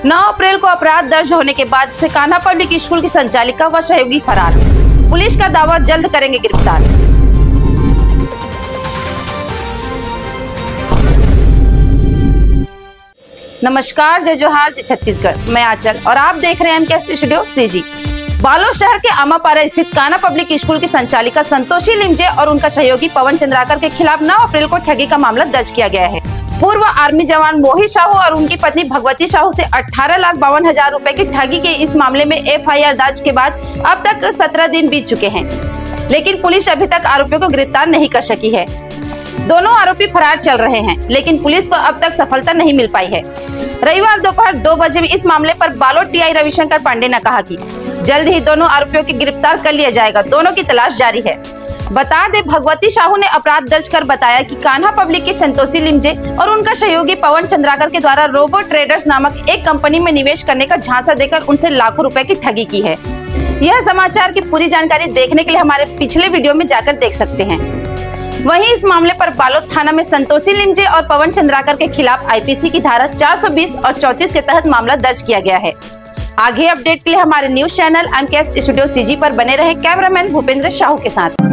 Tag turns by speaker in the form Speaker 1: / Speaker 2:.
Speaker 1: 9 अप्रैल को अपराध दर्ज होने के बाद से कान्हा पब्लिक स्कूल की संचालिका व सहयोगी फरार। पुलिस का दावा जल्द करेंगे गिरफ्तार। नमस्कार, जय जोहार, जय छत्तीसगढ़। मैं आंचल और आप देख रहे हैं एमके स्टूडियो सीजी। बालोद शहर के आमापारा स्थित कान्हा पब्लिक स्कूल की संचालिका संतोषी लिमजे और उनका सहयोगी पवन चंद्राकर के खिलाफ 9 अप्रैल को ठगी का मामला दर्ज किया गया है। पूर्व आर्मी जवान मोहित साहू और उनकी पत्नी भगवती साहू से 18,52,000 रुपए की ठगी के इस मामले में एफआईआर दर्ज के बाद अब तक 17 दिन बीत चुके हैं, लेकिन पुलिस अभी तक आरोपियों को गिरफ्तार नहीं कर सकी है। दोनों आरोपी फरार चल रहे हैं, लेकिन पुलिस को अब तक सफलता नहीं मिल पाई है। रविवार दोपहर 2 बजे इस मामले पर बालोद टीआई रविशंकर पांडे ने कहा कि जल्द ही दोनों आरोपियों की गिरफ्तार कर लिया जाएगा। दोनों की तलाश जारी है। बता दें, भगवती साहू ने अपराध दर्ज कर बताया कि कान्हा पब्लिक की संतोषी लिमजे और उनका सहयोगी पवन चंद्राकर के द्वारा रोबो ट्रेडर्स नामक एक कंपनी में निवेश करने का झांसा देकर उनसे लाखों रुपए की ठगी की है। यह समाचार की पूरी जानकारी देखने के लिए हमारे पिछले वीडियो में जाकर देख सकते हैं। वहीं इस मामले पर बालोद थाना में संतोषी लिमजे और पवन चंद्राकर के खिलाफ आईपीसी की धारा 420 और 34 के तहत मामला दर्ज किया गया है। आगे अपडेट के लिए हमारे news channel MK studio CG पर बने रहे। कैमरामैन भूपेंद्र साहू के साथ।